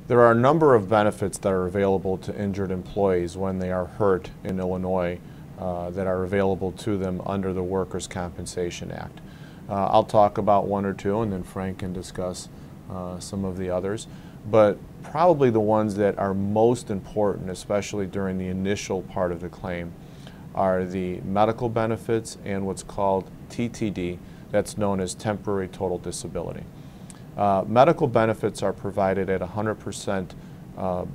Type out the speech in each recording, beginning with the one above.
There are a number of benefits that are available to injured employees when they are hurt in Illinois that are available to them under the Workers' Compensation Act. I'll talk about one or two, and then Frank can discuss some of the others. But probably the ones that are most important, especially during the initial part of the claim, are the medical benefits and what's called TTD, that's known as temporary total disability. Medical benefits are provided at 100%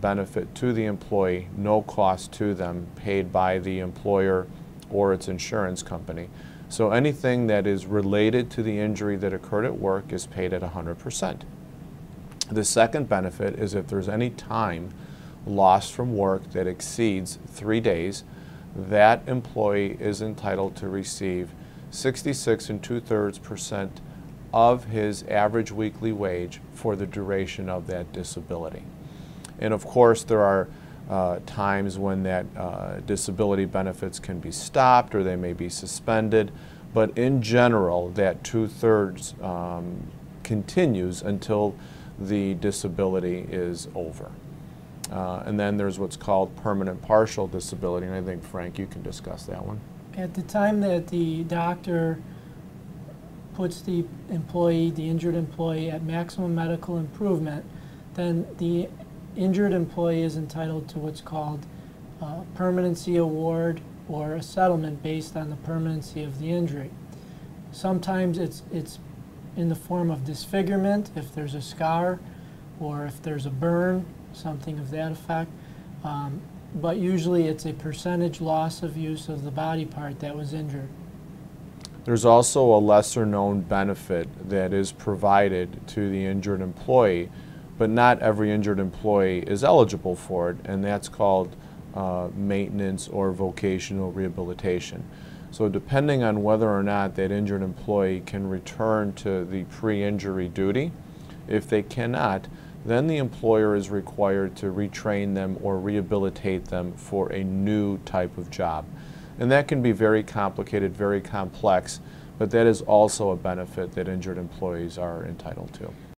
benefit to the employee, no cost to them, paid by the employer or its insurance company. So anything that is related to the injury that occurred at work is paid at 100%. The second benefit is if there's any time lost from work that exceeds 3 days, that employee is entitled to receive 66 2/3% of his average weekly wage for the duration of that disability. And of course, there are times when that disability benefits can be stopped or they may be suspended, but in general, that 2/3 continues until the disability is over. And then there's what's called permanent partial disability, and I think, Frank, you can discuss that one. At the time that the doctor puts the employee, the injured employee, at maximum medical improvement, then the injured employee is entitled to what's called a permanency award or a settlement based on the permanency of the injury. Sometimes it's in the form of disfigurement, if there's a scar or if there's a burn, something of that effect. But usually it's a percentage loss of use of the body part that was injured. There's also a lesser known benefit that is provided to the injured employee, but not every injured employee is eligible for it, and that's called maintenance or vocational rehabilitation. So depending on whether or not that injured employee can return to the pre-injury duty, if they cannot, then the employer is required to retrain them or rehabilitate them for a new type of job. And that can be very complicated, very complex, but that is also a benefit that injured employees are entitled to.